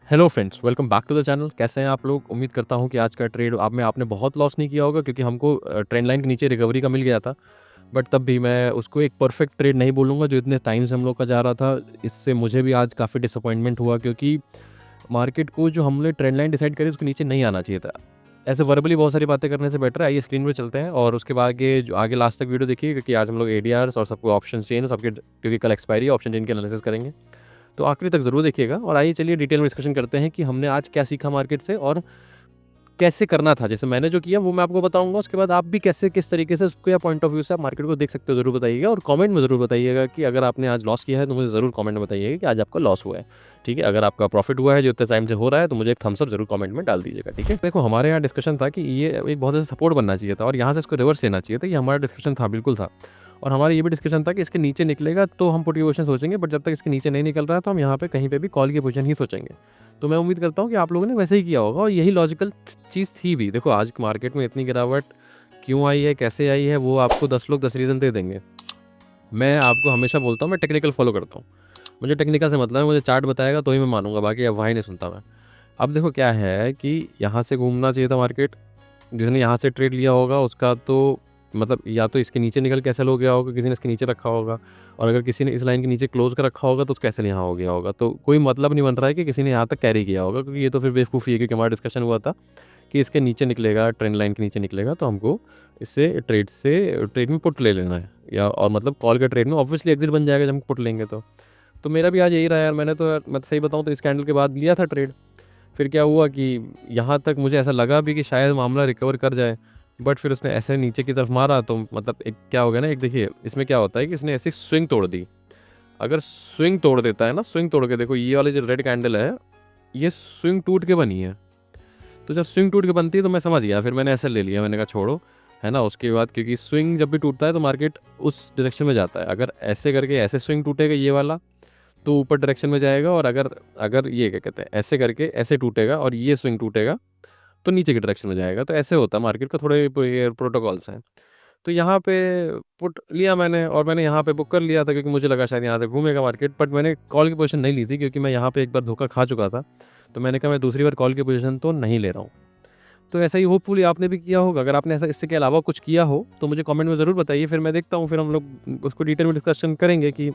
Hello friends, welcome back to the channel. कैसे हैं आप लोग? उम्मीद करता हूं कि आज का ट्रेड आप में आपने बहुत लॉस नहीं किया होगा, क्योंकि हमको ट्रेंड लाइन के नीचे रिकवरी का मिल गया था। बट तब भी मैं उसको एक परफेक्ट ट्रेड नहीं बोलूँगा जो इतने टाइम से हम लोग का जा रहा था। इससे मुझे भी आज काफ़ी डिसअपॉइंटमेंट हुआ, क्योंकि मार्केट को जो हमने ट्रेंड लाइन डिसाइड करी उसके नीचे नहीं आना चाहिए था। ऐसे वर्बली बहुत सारी बातें करने से बेटर है आइए स्क्रीन पे चलते हैं और उसके बाद जो आगे लास्ट तक वीडियो देखिए, क्योंकि आज हम लोग एडीआर्स और सबको ऑप्शन चेन सबके, क्योंकि कल एक्सपायरी ऑप्शन चेन के एनालिसिस करेंगे। तो आखिरी तक ज़रूर देखिएगा और आइए चलिए डिटेल में डिस्कशन करते हैं कि हमने आज क्या सीखा मार्केट से और कैसे करना था। जैसे मैंने जो किया वो मैं आपको बताऊंगा, उसके बाद आप भी कैसे किस तरीके से उसको या पॉइंट ऑफ व्यू से आप मार्केट को देख सकते हो ज़रूर बताइएगा। और कमेंट में ज़रूर बताइएगा कि अगर आपने आज लॉस किया है तो मुझे ज़रूर कमेंट में बताइएगा कि आज आपका लॉस हुआ है। ठीक है, अगर आपका प्रॉफिट हुआ है जो इतने टाइम से हो रहा है तो मुझे एक थम्स अप जरूर कमेंट में डाल दीजिएगा। ठीक है, देखो हमारे यहाँ डिस्कशन था कि ये एक बहुत ऐसा सपोर्ट बनना चाहिए था और यहाँ से इसको रिवर्स लेना चाहिए था। ये हमारा डिस्कशन था, बिल्कुल था। और हमारा ये भी डिस्कशन था कि इसके नीचे निकलेगा तो हम पुट की पोजीशन सोचेंगे, बट जब तक इसके नीचे नहीं निकल रहा है तो हम यहाँ पे कहीं पे भी कॉल की पोजीशन ही सोचेंगे। तो मैं उम्मीद करता हूँ कि आप लोगों ने वैसे ही किया होगा और यही लॉजिकल चीज़ थी भी। देखो आज मार्केट में इतनी गिरावट क्यों आई है, कैसे आई है, वो आपको 10 लोग 10 रीज़न दे देंगे। मैं आपको हमेशा बोलता हूँ मैं टेक्निकल फॉलो करता हूँ। मुझे टेक्निकल से मतलब है, मुझे चार्ट बताएगा तो ही मैं मानूंगा, बाकी अब वहाँ ही नहीं सुनता मैं। अब देखो क्या है कि यहाँ से घूमना चाहिए था मार्केट। जिसने यहाँ से ट्रेड लिया होगा उसका तो मतलब या तो इसके नीचे निकल के ऐसा हो गया होगा, किसी ने इसके नीचे रखा होगा। और अगर किसी ने इस लाइन के नीचे क्लोज कर रखा होगा तो कैसे यहाँ हो गया होगा। तो कोई मतलब नहीं बन रहा है कि किसी ने यहाँ तक कैरी किया होगा, क्योंकि ये तो फिर बेवकूफ़ी है। क्योंकि हमारा डिस्कशन हुआ था कि इसके नीचे निकलेगा, ट्रेंड लाइन के नीचे निकलेगा तो हमको इससे ट्रेड में पुट ले लेना है, या और मतलब कॉल के ट्रेड में ऑब्वियसली एग्जिट बन जाएगा जब हम पुट लेंगे तो मेरा भी आज यही रहा यार। मैंने तो यार मैं सही बताऊँ तो इस कैंडल के बाद लिया था ट्रेड। फिर क्या हुआ कि यहाँ तक मुझे ऐसा लगा भी कि शायद मामला रिकवर कर जाए, बट फिर उसने ऐसे नीचे की तरफ मारा तो मतलब एक क्या हो गया ना, एक देखिए इसमें क्या होता है कि इसने ऐसी स्विंग तोड़ दी। अगर स्विंग तोड़ देता है ना, स्विंग तोड़ के देखो ये वाली जो रेड कैंडल है ये स्विंग टूट के बनी है। तो जब स्विंग टूट के बनती है तो मैं समझ गया, फिर मैंने ऐसे ले लिया, मैंने कहा छोड़ो, है ना। उसके बाद क्योंकि स्विंग जब भी टूटता है तो मार्केट उस डायरेक्शन में जाता है। अगर ऐसे करके ऐसे स्विंग टूटेगा ये वाला तो ऊपर डायरेक्शन में जाएगा, और अगर अगर ये क्या कहते हैं ऐसे करके ऐसे टूटेगा और ये स्विंग टूटेगा तो नीचे की डायरेक्शन में जाएगा। तो ऐसे होता है मार्केट का, थोड़े ये प्रोटोकॉल्स हैं। तो यहाँ पे पुट लिया मैंने और मैंने यहाँ पे बुक कर लिया था, क्योंकि मुझे लगा शायद यहाँ से घूमेगा मार्केट। बट मैंने कॉल की पोजीशन नहीं ली थी, क्योंकि मैं यहाँ पे एक बार धोखा खा चुका था। तो मैंने कहा मैं दूसरी बार कॉल की पोजीशन तो नहीं ले रहा हूँ। तो ऐसा ही होपफुली आपने भी किया होगा। अगर आपने ऐसा इससे के अलावा कुछ किया हो तो मुझे कमेंट में ज़रूर बताइए, फिर मैं देखता हूँ, फिर हम लोग उसको डिटेल में डिस्कशन करेंगे कि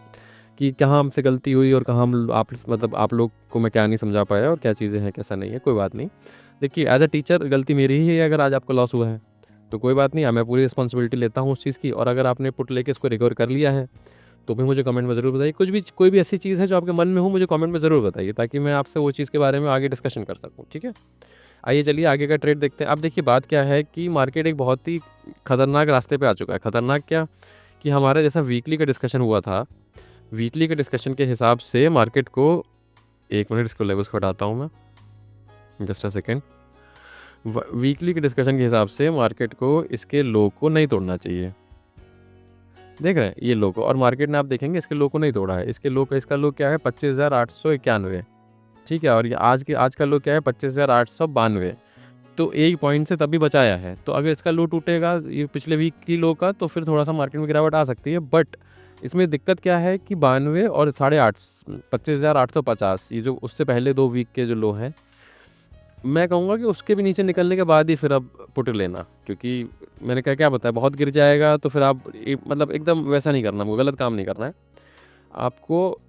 कहाँ हमसे गलती हुई और कहाँ हम आप मतलब आप लोग को मैं क्या नहीं समझा पाया और क्या चीज़ें हैं कैसा नहीं है। कोई बात नहीं, देखिए एज अ टीचर गलती मेरी ही है अगर आज आपको लॉस हुआ है। तो कोई बात नहीं, मैं पूरी रिस्पॉन्सिबिलिटी लेता हूँ उस चीज़ की। और अगर आपने पुट लेके इसको रिकवर कर लिया है तो भी मुझे कमेंट में ज़रूर बताइए। कोई भी ऐसी चीज़ है जो आपके मन में हो मुझे कमेंट में ज़रूर बताइए, ताकि मैं आपसे वो चीज़ के बारे में आगे डिस्कशन कर सकूँ। ठीक है, आइए चलिए आगे का ट्रेड देखते हैं। अब देखिए बात क्या है कि मार्केट एक बहुत ही खतरनाक रास्ते पे आ चुका है। खतरनाक क्या कि हमारा जैसा वीकली का डिस्कशन हुआ था, वीकली के डिस्कशन के हिसाब से मार्केट को, एक मिनट इसको लेवल्स को हटाता हूँ मैं, जस्ट अ सेकेंड। वीकली के डिस्कशन के हिसाब से मार्केट को इसके लो को नहीं तोड़ना चाहिए। देख रहे हैं ये लो को, और मार्केट ने आप देखेंगे इसके लो को नहीं तोड़ा है। इसके लो का, इसका लो क्या है 25,891। ठीक है, और ये आज का लो क्या है 25,892। तो एक पॉइंट से तभी बचाया है। तो अगर इसका लो टूटेगा ये पिछले वीक की लो का तो फिर थोड़ा सा मार्केट में गिरावट आ सकती है। बट इसमें दिक्कत क्या है कि 92 और 8.5, 25,850, ये जो उससे पहले 2 वीक के जो लो हैं, मैं कहूँगा कि उसके भी नीचे निकलने के बाद ही फिर अब पुट लेना। क्योंकि मैंने क्या क्या बताया, बहुत गिर जाएगा तो फिर आप मतलब एकदम वैसा नहीं करना, गलत काम नहीं करना है आपको।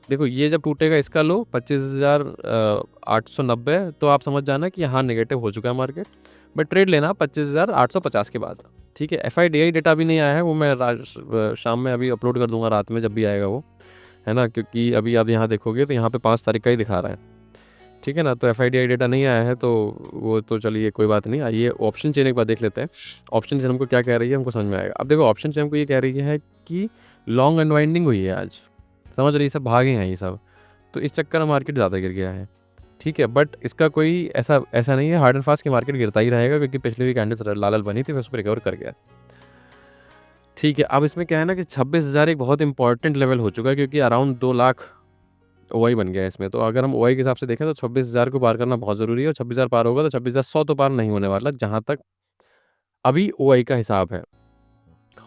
देखो ये जब टूटेगा इसका लो 25,890, तो आप समझ जाना कि यहाँ नेगेटिव हो चुका है मार्केट। बट ट्रेड लेना 25,850 के बाद। ठीक है, FIDI डेटा भी नहीं आया है, वो मैं शाम में अभी अपलोड कर दूंगा, रात में जब भी आएगा वो, है ना। क्योंकि अभी आप यहाँ देखोगे तो यहाँ पे 5 तारीख का ही दिखा रहा है। ठीक है ना, तो FIDI डेटा नहीं आया है तो वो तो चलिए कोई बात नहीं। आइए ऑप्शन चेन एक बार देख लेते हैं। ऑप्शन चेन हमको क्या कह रही है हमको समझ में आएगा। अब देखो ऑप्शन चेन हमको ये कह रही है कि लॉन्ग अनवाइंडिंग हुई है आज, समझ रही, सब भागे हैं ये सब। तो इस चक्कर में मार्केट ज़्यादा गिर गया है। ठीक है, बट इसका कोई ऐसा नहीं है हार्ड एंड फास्ट कि मार्केट गिरता ही रहेगा, क्योंकि पिछले भी कैंडल्स लाल बनी थी फिर उस पर रिकवर कर गया। ठीक है, अब इसमें क्या है ना कि 26,000 एक बहुत इंपॉर्टेंट लेवल हो चुका है, क्योंकि अराउंड 2 लाख OI बन गया है इसमें। तो अगर हम OI के हिसाब से देखें तो 26,000 को पार करना बहुत ज़रूरी है, और 26,000 पार होगा तो 26,100 तो पार नहीं होने वाला, जहाँ तक अभी OI का हिसाब है।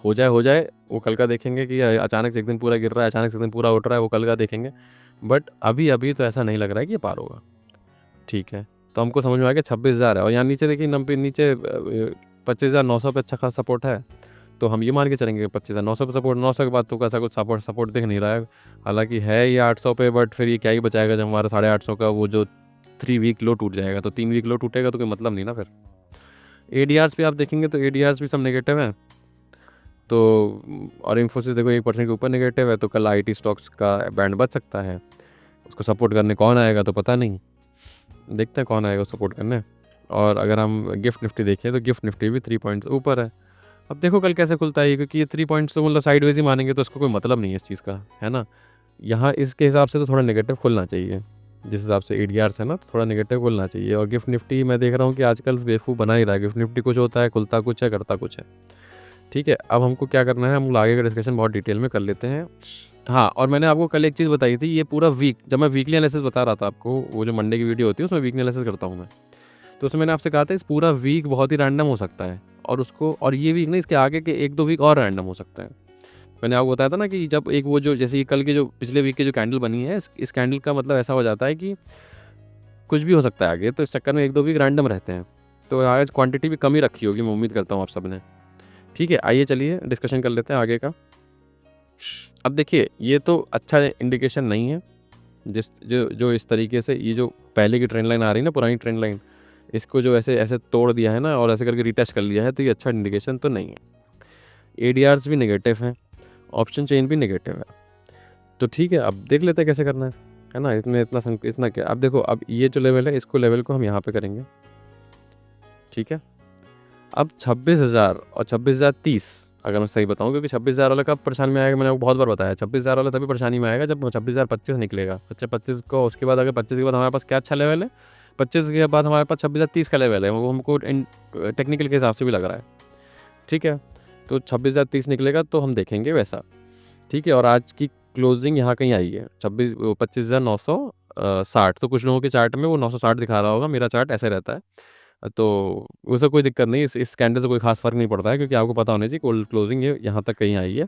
हो जाए, वो कल का देखेंगे कि अचानक से एक दिन पूरा गिर रहा है, अचानक से एक दिन पूरा उठ रहा है, वो कल का देखेंगे। बट अभी तो ऐसा नहीं लग रहा है कि ये पार होगा, ठीक है। तो हमको समझ में आ गया 26,000 है और यहाँ नीचे देखिए नीचे 25,900 पे अच्छा खासा सपोर्ट है। तो हम ये मान के चलेंगे 25,900 पे सपोर्ट, 900 के बाद तो ऐसा कुछ सपोर्ट दिख नहीं रहा है। हालाँकि है ये 800 पे, बट फिर ये क्या ही बचाएगा जब हमारा 850 का वो जो 3 वीक लो टूट जाएगा, तो 3 वीक लो टूटेगा तो कोई मतलब नहीं ना फिर। एडीआर्स पे आप देखेंगे तो एडीआर्स भी सब नेगेटिव हैं। तो और इन्फोसिस देखो 1% के ऊपर नेगेटिव है, तो कल आईटी स्टॉक्स का बैंड बच सकता है। उसको सपोर्ट करने कौन आएगा तो पता नहीं, देखते हैं कौन आएगा सपोर्ट करने। और अगर हम गिफ्ट निफ्टी देखें तो गिफ्ट निफ्टी भी 3 पॉइंट्स ऊपर है। अब देखो कल कैसे खुलता है, क्योंकि ये 3 पॉइंट्स तो मतलब साइडवेज ही मानेंगे तो उसको कोई मतलब नहीं है इस चीज़ का, है ना। यहाँ इसके हिसाब से तो थोड़ा नेगेटिव खुलना चाहिए, जिस हिसाब से एडीआर्स है ना, तो थोड़ा नेगेटिव खुलना चाहिए। और गिफ्ट निफ्टी मैं देख रहा हूँ कि आजकल बेवकूफ़ बना ही रहा है। गिफ्ट निफ्टी कुछ होता है, खुलता कुछ है, करता कुछ है, ठीक है। अब हमको क्या करना है, हम लोग आगे का डिस्कशन बहुत डिटेल में कर लेते हैं। हाँ, और मैंने आपको कल एक चीज़ बताई थी, ये पूरा वीक जब मैं वीकली एनालिसिस बता रहा था आपको, वो जो मंडे की वीडियो होती है उसमें वीकली एनालिसिस करता हूँ मैं, तो उसमें मैंने आपसे कहा था इस पूरा वीक बहुत ही रैंडम हो सकता है, और ये वीक नहीं, इसके आगे के 1-2 वीक और रैंडम हो सकते हैं। मैंने आपको बताया था ना कि जब एक वो जो जैसे ये कल के जो पिछले वीक की जो कैंडल बनी है, इस कैंडल का मतलब ऐसा हो जाता है कि कुछ भी हो सकता है आगे, तो इस चक्कर में 1-2 वीक रैंडम रहते हैं। तो आज क्वांटिटी भी कम ही रखी होगी, मैं उम्मीद करता हूँ आप सब ने, ठीक है। आइए चलिए डिस्कशन कर लेते हैं आगे का। अब देखिए ये तो अच्छा इंडिकेशन नहीं है, जो इस तरीके से ये जो पहले की ट्रेंड लाइन आ रही है ना, पुरानी ट्रेंड लाइन, इसको जो ऐसे ऐसे तोड़ दिया है ना और ऐसे करके रिटेस्ट कर लिया है, तो ये अच्छा इंडिकेशन तो नहीं है। एडीआर्स भी नेगेटिव हैं, ऑप्शन चेन भी नेगेटिव है, तो ठीक है। अब देख लेते हैं कैसे करना है ना। इतना क्या, अब देखो, अब ये जो लेवल है, इसको लेवल को हम यहाँ पे करेंगे, ठीक है। अब 26,000 और 26,030, अगर मैं सही बताऊं, क्योंकि 26,000 वाला कब परेशानी में आएगा, मैंने आपको बहुत बार बताया, 26,000 वाला तभी परेशानी में आएगा जब 26,025 निकलेगा। 25 को उसके बाद, अगर 25 के बाद हमारे पास क्या अच्छा लेवल है, 25 के बाद हमारे पास 26,030 का लेवल है, वो हमको टेक्निकल के हिसाब से भी लग रहा है, ठीक है। तो 26,030 निकलेगा तो हम देखेंगे वैसा, ठीक है। और आज की क्लोजिंग यहाँ कहीं आई है 25,960, तो कुछ लोगों के चार्ट में वो 960 दिखा रहा होगा, मेरा चार्ट ऐसे रहता है, तो उससे कोई दिक्कत नहीं, इस कैंडल से कोई खास फ़र्क नहीं पड़ता है, क्योंकि आपको पता होना चाहिए कोल्ड क्लोजिंग ये यहाँ तक कहीं आई है।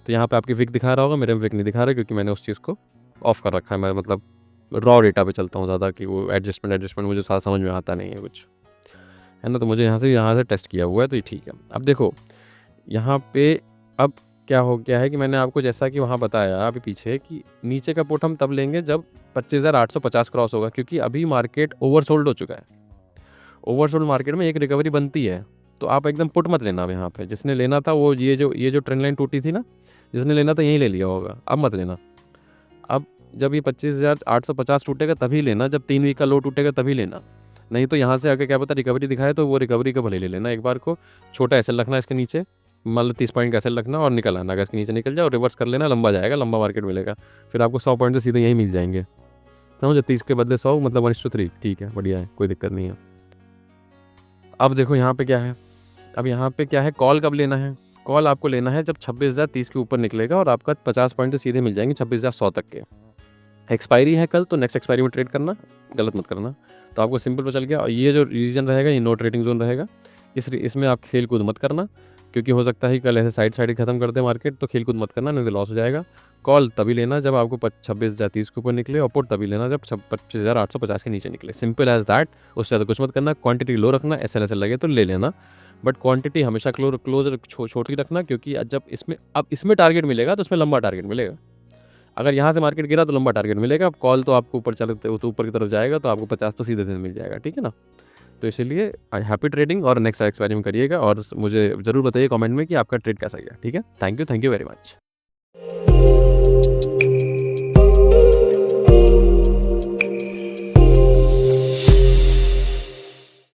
तो यहाँ पे आपकी विक दिखा रहा होगा, मेरे में विक नहीं दिखा रहा, क्योंकि मैंने उस चीज़ को ऑफ कर रखा है। मैं मतलब रॉ डेटा पे चलता हूँ ज़्यादा, कि वो एडजस्टमेंट मुझे साथ समझ में आता नहीं है कुछ, है ना। तो मुझे यहाँ से टेस्ट किया हुआ है, तो ये ठीक है। अब देखो यहाँ पे अब क्या हो गया है कि मैंने आपको जैसा कि वहाँ बताया अभी पीछे, कि नीचे का पुट हम तब लेंगे जब 25,850 क्रॉस होगा, क्योंकि अभी मार्केट ओवरसोल्ड हो चुका है। ओवरसोल्ड मार्केट में एक रिकवरी बनती है, तो आप एकदम पुट मत लेना। अब यहाँ पे जिसने लेना था वो ये जो ट्रेंड लाइन टूटी थी ना, जिसने लेना था यही ले लिया होगा, अब मत लेना। अब जब ये 25,850 टूटेगा तभी लेना, जब 3 वीक का लो टूटेगा तभी लेना, नहीं तो यहाँ से आगे क्या पता रिकवरी दिखाए, तो वो रिकवरी का भले ले लेना। एक बार को छोटा एसएल रखना इसके नीचे, मान लो 30 पॉइंट का एसएल रखना और निकल आना। अगर इसके नीचे निकल जाए और रिवर्स कर लेना, लंबा जाएगा, लंबा मार्केट मिलेगा, फिर आपको 100 पॉइंट से सीधे यहीं मिल जाएंगे, समझो। 30 के बदले 100 मतलब 1:3, ठीक है, बढ़िया है, कोई दिक्कत नहीं है। अब देखो यहाँ पे क्या है, अब यहाँ पे क्या है, कॉल कब लेना है, कॉल आपको लेना है जब 26,030 के ऊपर निकलेगा और आपका 50 पॉइंट तो सीधे मिल जाएंगे 26,100 तक के। एक्सपायरी है कल, तो नेक्स्ट एक्सपायरी में ट्रेड करना, गलत मत करना। तो आपको सिंपल पता चल गया। और ये जो रीजन रहेगा, ये नो ट्रेडिंग जोन रहेगा, इसमें आप खेल कूद मत करना, क्योंकि हो सकता है कल ऐसे साइड खत्म कर दे मार्केट, तो खेल कूद मत करना, नहीं तो लॉस हो जाएगा। कॉल तभी लेना जब आपको 26,030 के ऊपर निकले, और पुट तभी लेना जब 25,850 के नीचे निकले, सिंपल एज दैट। उससे ज़्यादा कुछ मत करना। क्वांटिटी लो रखना, ऐसा लगे तो ले लेना, बट क्वांटिटी हमेशा क्लोज छोटी रखना, क्योंकि जब इसमें टारगेट मिलेगा तो उसमें लंबा टारगेट मिलेगा। अगर यहाँ से मार्केट गिरा तो लंबा टारगेट मिलेगा, अब कॉल तो आपको ऊपर चलते तो ऊपर की तरफ जाएगा, तो आपको 50 तो सीधे मिल जाएगा, ठीक है ना। तो इसीलिए हैप्पी ट्रेडिंग, और नेक्स्ट एक्सपेरिमेंट करिएगा, और मुझे ज़रूर बताइए कमेंट में कि आपका ट्रेड कैसा गया, ठीक है। Thank you very much.